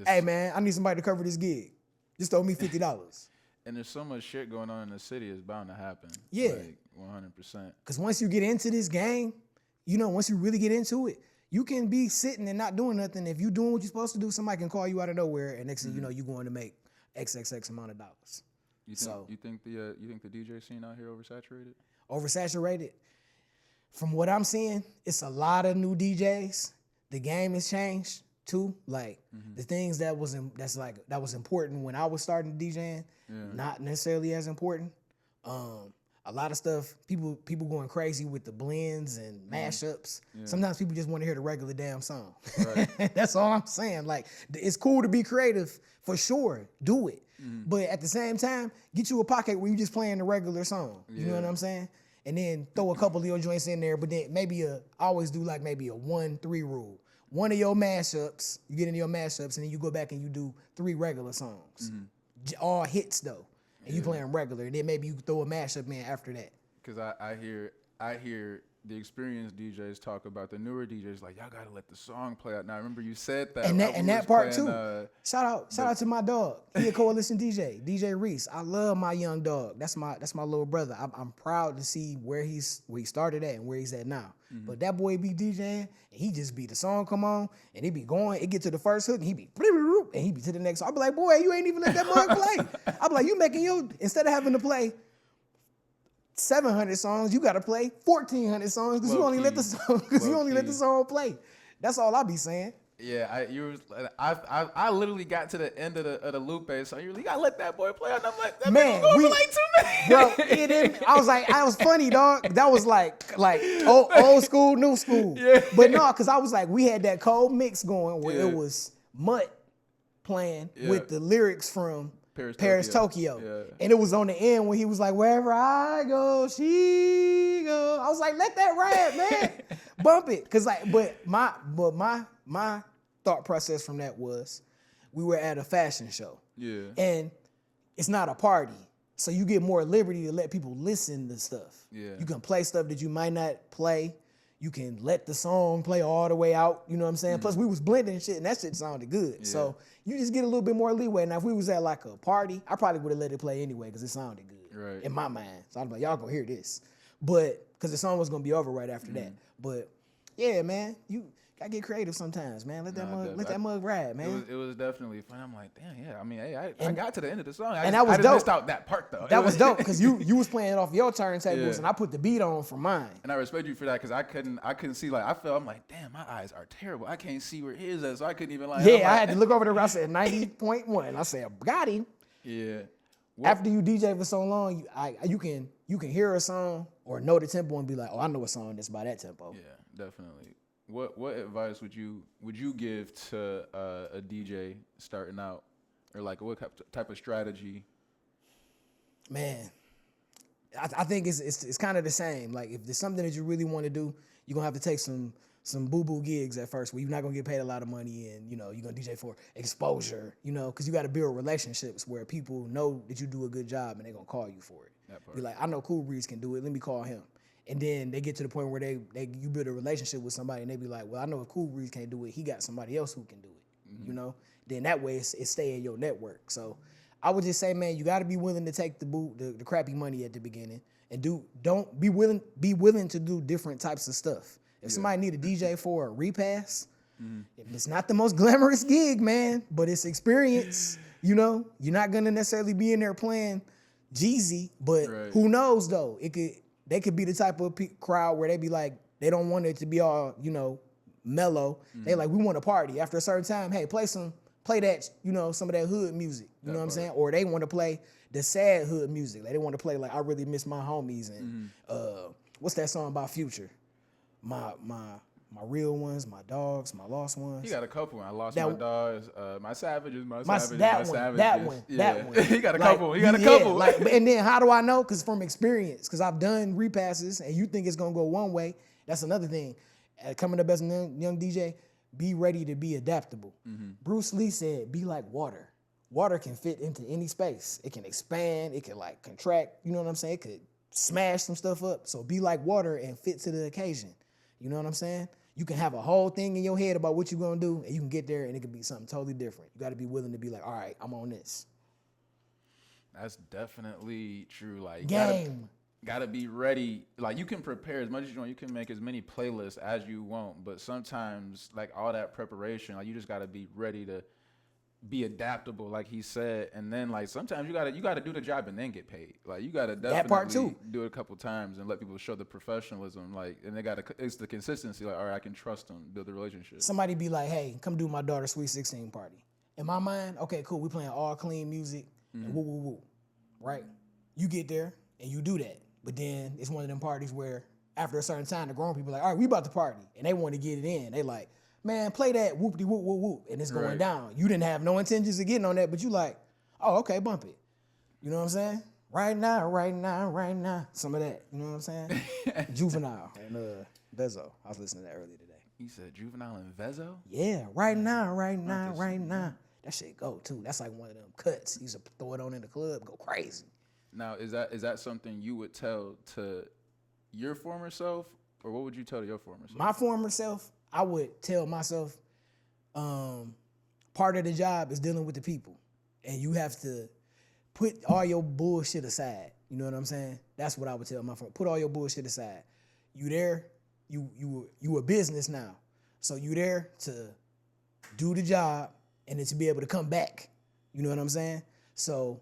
Hey, man, I need somebody to cover this gig. Just throw me $50. And there's so much shit going on in the city, it's bound to happen. Yeah. Like 100%. Because once you get into this game, once you really get into it, you can be sitting and not doing nothing. If you're doing what you're supposed to do, somebody can call you out of nowhere, and next thing you know, you're going to make XXX amount of dollars. You think the DJ scene out here oversaturated? Oversaturated? From what I'm seeing, it's a lot of new DJs. The game has changed too. Like the things that was important when I was starting DJing, not necessarily as important. A lot of stuff, people going crazy with the blends and mashups. Sometimes people just want to hear the regular damn song. Right. That's all I'm saying. Like, it's cool to be creative, for sure. Do it. But at the same time, get you a pocket where you just playing the regular song. You know what I'm saying? And then throw a couple of your joints in there, but then maybe I always do like maybe a 1-3 rule. One of your mashups, you get into your mashups, and then you go back and you do 3 regular songs. All hits though. And you play them regular, and then maybe you throw a mashup in after that. Because I hear the experienced DJs talk about the newer DJs like, y'all gotta let the song play out. Now I remember you said that. And that part too. Shout out to my dog. He a Coalition DJ, DJ Reese. I love my young dog. That's my little brother. I'm proud to see where he started at and where he's at now. But that boy be DJing, and he just be the song come on, and he be going. It get to the first hook, and he be to the next. I be like, boy, you ain't even let that mug play. I be like, you making instead of having to play 700 songs, you gotta play 1,400 songs because you only let the song play. That's all I be saying. Yeah, I literally got to the end of the Lupe, so you gotta let that boy play. And I'm like, that man, going for like 2 minutes. Bro, I was funny, dog. That was like old school, new school. Yeah. But no, because I was like, we had that cold mix going where it was Mutt playing with the lyrics from Paris, Tokyo. Yeah. And it was on the end when he was like, wherever I go, she go. I was like, let that rap, man. Bump it. Cause my thought process from that was we were at a fashion show. Yeah. And it's not a party. So you get more liberty to let people listen to stuff. Yeah. You can play stuff that you might not play. You can let the song play all the way out, you know what I'm saying? Plus we was blending shit and that shit sounded good. Yeah. So you just get a little bit more leeway. Now if we was at like a party, I probably would have let it play anyway because it sounded good in my mind. So I'm like, y'all gonna hear this. But, because the song was gonna be over right after that. But yeah, man, you gotta get creative sometimes, man. Let that mug ride, man. It was definitely fun. I'm like, damn, yeah. I mean, hey, I got to the end of the song. I just dope. Missed out that part though. That was dope because you was playing off your turntables and I put the beat on for mine. And I respect you for that because I couldn't see I'm like, damn, my eyes are terrible. I can't see where his is, so I couldn't even I had to look over there. I said 90.1. I said, got him. Yeah. After you DJ for so long, you can hear a song or know the tempo and be like, oh, I know a song that's by that tempo. Yeah, definitely. What advice would you give to a DJ starting out, or like what type of strategy? Man, I think it's kind of the same. Like if there's something that you really want to do, you're gonna have to take some boo-boo gigs at first where you're not gonna get paid a lot of money and you're gonna DJ for exposure, because you got to build relationships where people know that you do a good job and they're gonna call you for it. Be like, I know Cool Breeze can do it, let me call him. And then they get to the point where you build a relationship with somebody and they be like, well, I know if Cool Breeze can't do it, he got somebody else who can do it. Then that way it stay in your network. So I would just say, man, you got to be willing to take the crappy money at the beginning and be willing to do different types of stuff. If somebody need a DJ for a repass, it's not the most glamorous gig, man, but it's experience. You're not gonna necessarily be in there playing Jeezy, but Right. who knows though? They could be the type of crowd where they be like, they don't want it to be all, mellow. They like, we want to party. After a certain time, hey, play that, some of that hood music. You know what I'm saying? Or they want to play the sad hood music. Like, they want to play like, I really miss my homies, and what's that song about Future? My real ones, my dogs, my lost ones. He got a couple. I lost That- my dogs, my savages, my My, savages, that my one, savages. that one, Yeah. that one. He got a Like, couple. He got a yeah, couple. Like, and then how do I know? Because from experience, because I've done repasses, and you think it's gonna go one way. That's another thing. Coming up as a young DJ, be ready to be adaptable. Bruce Lee said, "Be like water. Water can fit into any space. It can expand. It can like contract. You know what I'm saying? It could smash some stuff up. So be like water and fit to the occasion. You know what I'm saying? You can have a whole thing in your head about what you're gonna do, and you can get there, and it can be something totally different. You got to be willing to be like, all right, I'm on this. That's definitely true. Like, Game. gotta be ready. Like, you can prepare as much as you want. You can make as many playlists as you want, but sometimes, like, all that preparation, like, you just gotta be ready to be adaptable, like he said. And then, like, sometimes you gotta do the job and then get paid. Like, you gotta definitely part too. do it a couple times and let people show the professionalism. Like, and it's the consistency. Like, all right, I can trust them, build the relationship. Somebody be like, hey, come do my daughter's Sweet 16 party. In my mind, okay, cool, we playing all clean music and woo, woo, woo, right? You get there and you do that. But then it's one of them parties where after a certain time, the grown people are like, all right, we about to party. And they want to get it in. They like, man, play that whoopty whoop whoop whoop. And it's going Right. down. You didn't have no intentions of getting on that, but you like, oh, okay, bump it. You know what I'm saying? Right now, right now, right now. Some of that. You know what I'm saying? Juvenile and Vezo. I was listening to that earlier today. He said Juvenile and Vezo? Yeah, right now, right now, right now. That shit go too. That's like one of them cuts. You used to throw it on in the club, go crazy. Now, is that something you would tell to your former self, or what would you tell to your former self? My former self, I would tell myself, part of the job is dealing with the people, and you have to put all your bullshit aside. You know what I'm saying? That's what I would tell my friend. Put all your bullshit aside. You there? You a business now, so you there to do the job and then to be able to come back. You know what I'm saying? So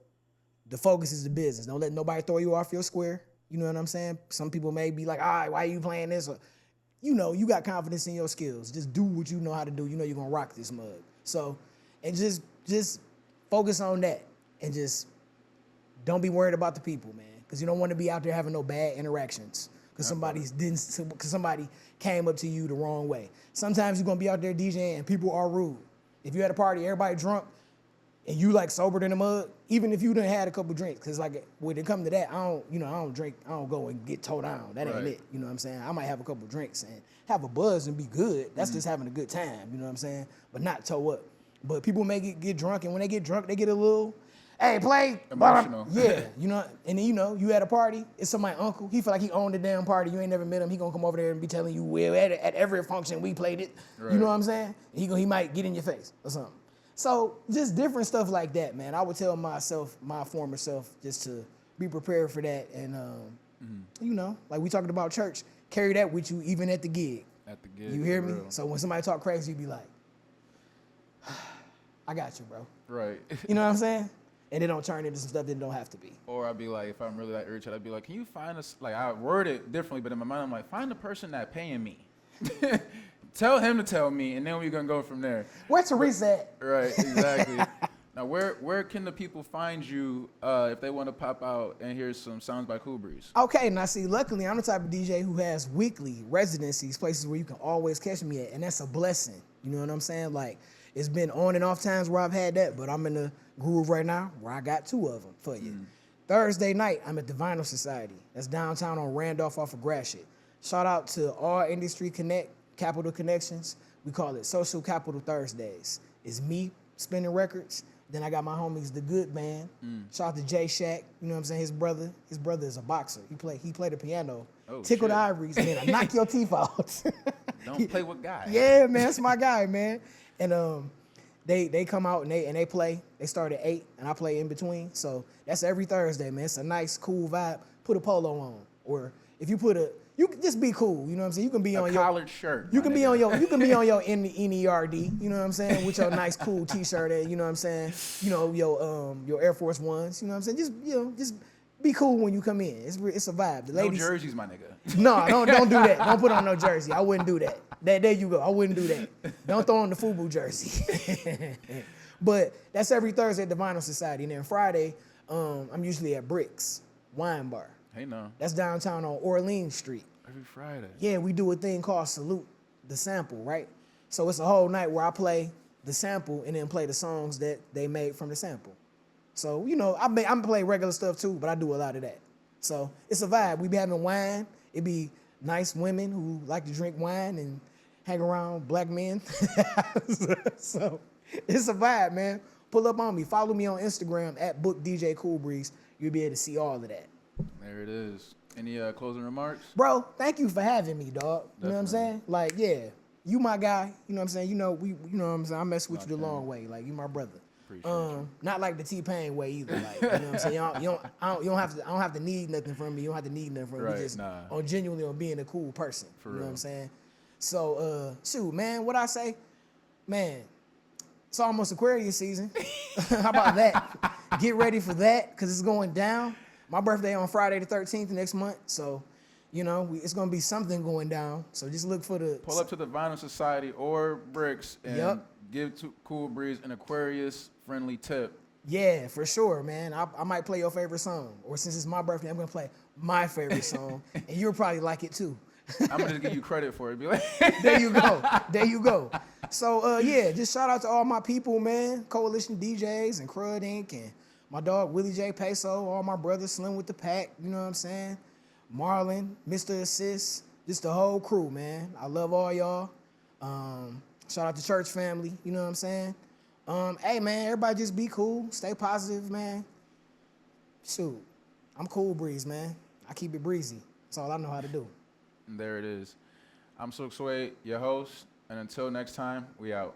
the focus is the business. Don't let nobody throw you off your square. You know what I'm saying? Some people may be like, all right, why are you playing this? Or, you got confidence in your skills. Just do what you know how to do. You know you're gonna rock this mug. So, and just focus on that, and just don't be worried about the people, man, because you don't want to be out there having no bad interactions because somebody came up to you the wrong way. Sometimes you're gonna be out there DJing and people are rude. If you're at a party, everybody drunk, and you like sobered in the mug, even if you done had a couple drinks, because like when it come to that, I don't drink, I don't go and get towed down. That ain't Right. it. You know what I'm saying? I might have a couple drinks and have a buzz and be good. That's just having a good time. You know what I'm saying? But not toe up. But people may get drunk, and when they get drunk, they get a little, hey, play. Emotional. Yeah, and then you at a party, it's somebody's uncle. He feel like he owned the damn party. You ain't never met him. He gonna come over there and be telling you, well, at every function we played it. Right. You know what I'm saying? He might get in your face or something. So just different stuff like that, man. I would tell my former self, just to be prepared for that. And, like we talking about church, carry that with you even at the gig. At the gig. You hear for me? real. So when somebody talk crazy, you be like, I got you, bro. Right. You know what I'm saying? And it don't turn into some stuff that don't have to be. Or I'd be like, if I'm really that irritated, I'd be like, can you find us, like, I word it differently, but in my mind, I'm like, find the person that paying me. Tell him to tell me, and then we're going to go from there. Where Teresa at? Right, exactly. Now, where can the people find you if they want to pop out and hear some sounds by Cool Breeze? Okay, now see, luckily, I'm the type of DJ who has weekly residencies, places where you can always catch me at, and that's a blessing. You know what I'm saying? Like, it's been on and off times where I've had that, but I'm in the groove right now where I got 2 of them for you. Thursday night, I'm at the Vinyl Society. That's downtown on Randolph off of Gratiot. Shout out to All Industry Connect, Capital Connections. We call it Social Capital Thursdays. It's me spinning records. Then I got my homies, The Good Band. Shout out to Jay Shack. You know what I'm saying? His brother is a boxer. He played the piano. Oh, Tickle the shit. ivories, man. I knock your teeth out. Don't play with guys. Yeah, man, that's my guy, man. And they come out and they play. They start at 8, and I play in between. So that's every Thursday, man. It's a nice, cool vibe. Put a polo on, or if you you can just be cool. You know what I'm saying? You can be A on your collared shirt. you my can be nigga. on your NERD, you know what I'm saying, with your nice cool T-shirt, and you know what I'm saying, your Air Force Ones, you know what I'm saying, just be cool when you come in. It's a vibe. The No ladies, jerseys, my nigga. no, don't do that. Don't put on no jersey. I wouldn't do that. There you go. I wouldn't do that. Don't throw on the FUBU jersey. But that's every Thursday at the Vinyl Society. And then Friday, I'm usually at Bricks Wine Bar. Hey, no. That's downtown on Orleans Street. Every Friday. Yeah, we do a thing called Salute the Sample, right? So it's a whole night where I play the sample and then play the songs that they made from the sample. So, you know, I'm play regular stuff too, but I do a lot of that. So it's a vibe. We be having wine. It be nice women who like to drink wine and hang around black men. So it's a vibe, man. Pull up on me. Follow me on Instagram at BookDJCoolBreeze. You'll be able to see all of that. There it is. Any closing remarks? Bro, thank you for having me, dog. You know what I'm Definitely. saying? Like, yeah, you my guy. You know what I'm saying? You know what I'm saying? I mess with you the Okay. long way. Like, you my brother. Appreciate you. Not like the T-Pain way either. Like, you know what I'm saying? I don't have to need nothing from me. You don't have to need nothing from me. Right, Just nah. on genuinely on being a cool person. For you know what real. I'm saying? So, shoot, man, what I say? Man, it's almost Aquarius season. How about that? Get ready for that because it's going down. My birthday on Friday the 13th next month. So, you know, it's going to be something going down. So just look for the... Pull up to the Vinyl Society or Bricks and Yep. give to Cool Breeze an Aquarius friendly tip. Yeah, for sure, man. I might play your favorite song. Or since it's my birthday, I'm going to play my favorite song. And you'll probably like it too. I'm gonna just give you credit for it. Be like, There you go. There you go. So, yeah, just shout out to all my people, man. Coalition DJs and Crud Inc. and my dog Willie J. Peso, all my brothers, Slim with the Pack, you know what I'm saying? Marlon, Mr. Assist, just the whole crew, man. I love all y'all. Shout out to church family, you know what I'm saying? Hey, man, everybody just be cool. Stay positive, man. Shoot, I'm Cool Breeze, man. I keep it breezy. That's all I know how to do. and there it is. I'm Silk Sway, your host, and until next time, we out.